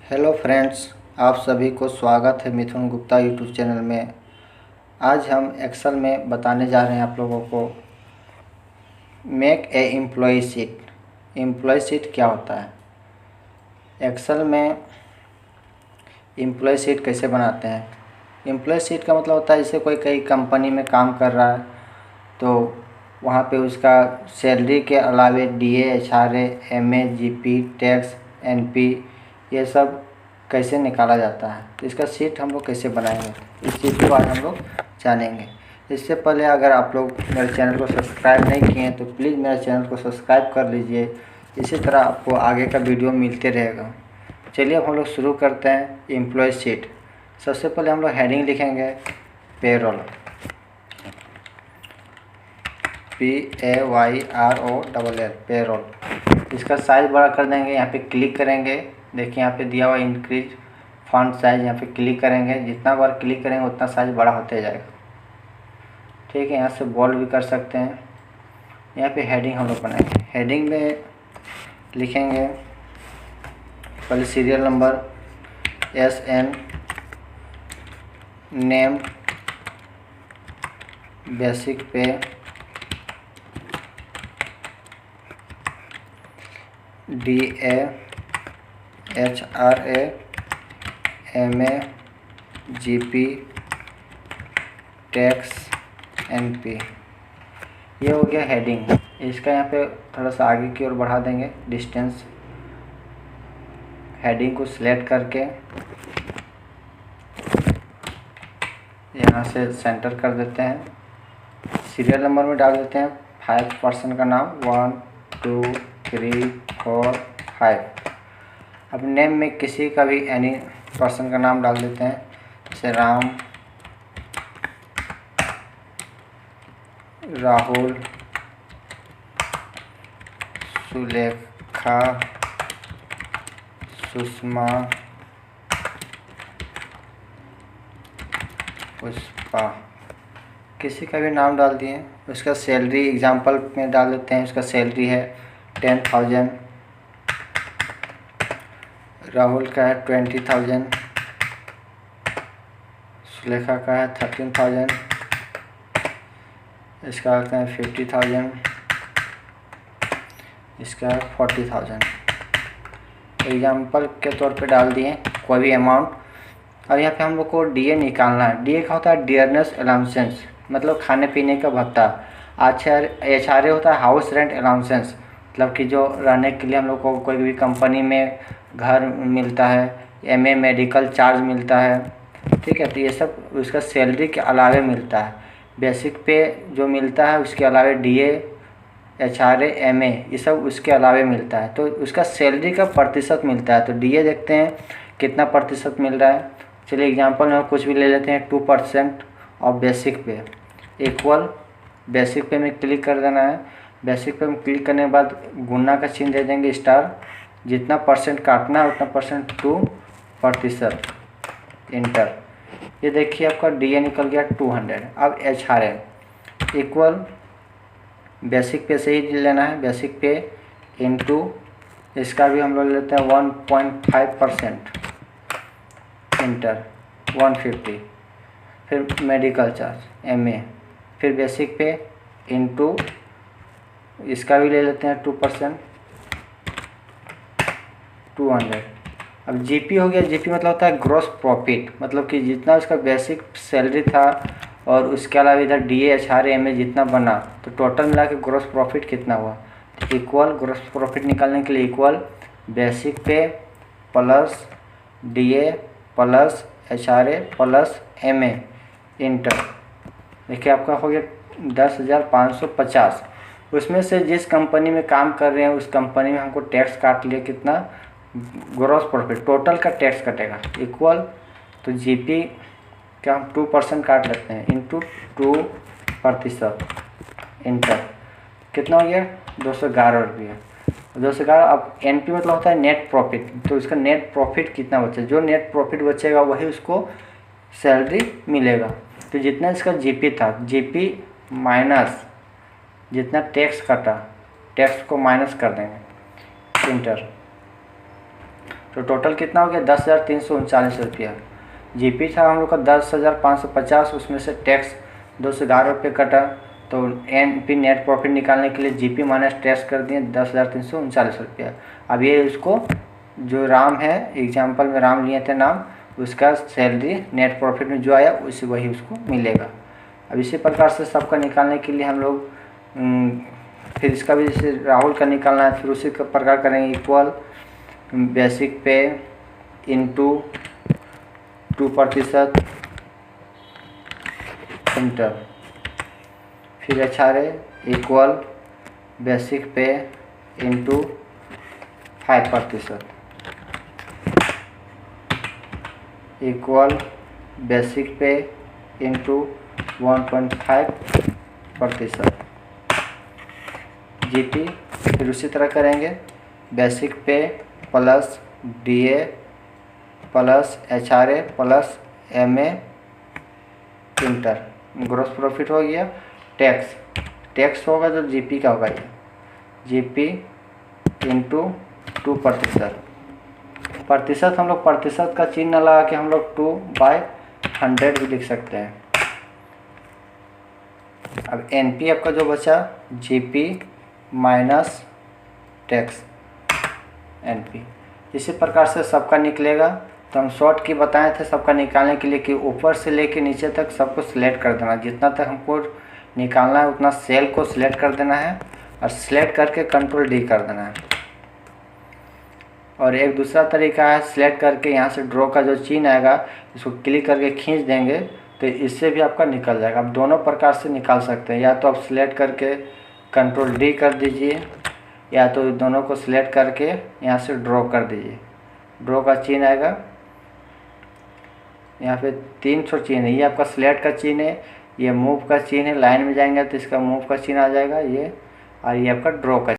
Hello friends, आप सभी को स्वागत है मिथुन गुप्ता यूट्यूब चैनल में। आज हम एक्सेल में बताने जा रहे हैं आप लोगों को make a employ sheet. Employ sheet क्या होता है, एक्सेल में एम्प्लॉय शीट कैसे बनाते हैं। एम्प्लॉय शीट का मतलब होता है जैसे कोई कई कंपनी में काम कर रहा है तो वहाँ पे उसका सैलरी के अलावे DA, HRA, MA, GP, tax, NP ये सब कैसे निकाला जाता है। तो इसका शीट हम लोग कैसे बनाएंगे, इस चीज़ के बारे में हम लोग जानेंगे। इससे पहले अगर आप लोग मेरे चैनल को सब्सक्राइब नहीं किए हैं तो प्लीज़ मेरे चैनल को सब्सक्राइब कर लीजिए। इसी तरह आपको आगे का वीडियो मिलते रहेगा। चलिए अब हम लोग शुरू करते हैं एम्प्लॉय शीट। सबसे पहले हम लोग हेडिंग लिखेंगे पेरोल, PAYROLL पेरोल। इसका साइज़ बड़ा कर देंगे, यहाँ पे क्लिक करेंगे। देखिए यहाँ पे दिया हुआ इंक्रीज फॉन्ट साइज़, यहाँ पे क्लिक करेंगे। जितना बार क्लिक करेंगे उतना साइज़ बड़ा होते जाएगा। ठीक है, यहाँ से बोल्ड भी कर सकते हैं। यहाँ पे हेडिंग हम लोग बनाएंगे। हेडिंग में लिखेंगे पहले serial number, SN, name, basic पे, DA, HRA, MA, GP, tax, NP। ये हो गया हेडिंग। इसका यहाँ पे थोड़ा सा आगे की ओर बढ़ा देंगे डिस्टेंस। हेडिंग को सिलेक्ट करके यहाँ से सेंटर कर देते हैं। सीरियल नंबर में डाल देते हैं 5 पर्सन का नाम, 1 2 3 4 5। अब नेम में किसी का भी एनी पर्सन का नाम डाल देते हैं, जैसे राम, राहुल, सुलेखा, सुषमा, पुष्पा। किसी का भी नाम डाल दिए। उसका सैलरी एग्जांपल में डाल देते हैं। उसका सैलरी है 10,000, राहुल का है 20,000, सुलेखा का है 13,000, इसका कहते हैं 50,000, इसका 40,000। एग्जाम्पल के तौर पे डाल दिए कोई भी अमाउंट। अब यहाँ पे हम लोग को डीए निकालना है। डीए का होता है डियरनेस अलाउंसेंस, मतलब खाने पीने का भत्ता। एचआरए होता है हाउस रेंट अलाउंसेंस, मतलब कि जो रहने के लिए हम लोग को कोई भी कंपनी में घर मिलता है। एमए मेडिकल चार्ज मिलता है। ठीक है, तो ये सब उसका सैलरी के अलावे मिलता है। बेसिक पे जो मिलता है उसके अलावे डीए, एचआरए, एमए ये सब उसके अलावे मिलता है। तो उसका सैलरी का प्रतिशत मिलता है। तो डीए देखते हैं कितना प्रतिशत मिल रहा है। चलिए एग्जांपल में कुछ भी ले लेते हैं, 2% और बेसिक पे इक्वल। बेसिक पे में क्लिक कर देना है। बेसिक पे में क्लिक करने के बाद गुना का चिन्ह दे देंगे स्टार। जितना परसेंट काटना है उतना परसेंट 2%, इंटर। ये देखिए आपका डीए निकल गया 200। अब एचआरए इक्वल बेसिक पे से ही लेना है। बेसिक पे इंटू इसका भी हम लोग लेते हैं 1.5%, इंटर, 150। फिर मेडिकल चार्ज एमए, फिर बेसिक पे इंटू इसका भी ले लेते हैं 2%, 200। अब जीपी हो गया। जीपी मतलब होता है ग्रॉस प्रॉफिट, मतलब कि जितना उसका बेसिक सैलरी था और उसके अलावा इधर डीए, एचआरए, एमए जितना बना तो टोटल मिला के ग्रॉस प्रॉफिट कितना हुआ। तो इक्वल ग्रॉस प्रॉफिट निकालने के लिए इक्वल बेसिक पे plus DA plus HRA plus MA, inter. देखिए आपका हो गया 10,550। उसमें से जिस कंपनी में काम कर रहे हैं उस कंपनी में हमको टैक्स काट लिया कितना, ग्रॉस प्रॉफिट, टोटल का टैक्स कटेगा। इक्वल तो जीपी का हम 2% काट लेते हैं इंटू 2%, इंटर। कितना हो गया 211 रुपये, 211। अब एनपी मतलब होता है नेट प्रॉफिट। तो इसका नेट प्रॉफिट कितना बचा, जो नेट प्रॉफिट बचेगा वही उसको सैलरी मिलेगा। तो जितना इसका जीपी था, जीपी माइनस जितना टैक्स कटा, टैक्स को माइनस कर देंगे, इंटर। तो टोटल कितना हो गया 10,339 रुपया। जीपी था हम लोग का 10,550, उसमें से टैक्स 211 रुपये कटा, तो एनपी नेट प्रॉफिट निकालने के लिए जीपी माइनस टैक्स कर दिए 10,339 रुपया। अब ये उसको जो राम है, एग्जाम्पल में राम लिए थे नाम, उसका सैलरी नेट प्रॉफिट में जो आया उसी वही उसको मिलेगा। अब इसी प्रकार से सबका निकालने के लिए हम लोग फिर इसका भी जैसे राहुल का निकालना है, फिर उसी का प्रकार करेंगे इक्वल बेसिक पे इंटू 2% इंटर, फिर HRA इक्वल बेसिक पे इंटू 5% इक्वल बेसिक पे इंटू 1.5%। जीपी फिर उसी तरह करेंगे बेसिक पे plus DA plus HRA plus MA inter, gross profit हो गया। टैक्स होगा जो जीपी का होगा, ये जीपी इंटू 2%। प्रतिशत हम लोग प्रतिशत का चिन्ह लगा के हम लोग 2/100 भी लिख सकते हैं। अब एनपी आपका जो बचा जीपी माइनस टैक्स एनपी, इसी प्रकार से सबका निकलेगा। तो हम शॉर्ट की बताए थे सबका निकालने के लिए कि ऊपर से लेके नीचे तक सबको सिलेक्ट कर देना, जितना तक हमको निकालना है उतना सेल को सिलेक्ट कर देना है और सिलेक्ट करके कंट्रोल D कर देना है। और एक दूसरा तरीका है सिलेक्ट करके यहाँ से ड्रॉ का जो चिन्ह आएगा इसको क्लिक करके खींच देंगे तो इससे भी आपका निकल जाएगा। आप दोनों प्रकार से निकाल सकते हैं, या तो आप सिलेक्ट करके कंट्रोल D कर दीजिए, या तो दोनों को सिलेक्ट करके यहाँ से ड्रॉ कर दीजिए। ड्रॉ का चिन्ह आएगा, यहाँ पे 3 ठो चिन्ह है, ये आपका सिलेक्ट का चिन्ह है, ये मूव का चिन्ह है, लाइन में जाएंगे तो इसका मूव का चिन्ह आ जाएगा ये, और ये आपका ड्रॉ का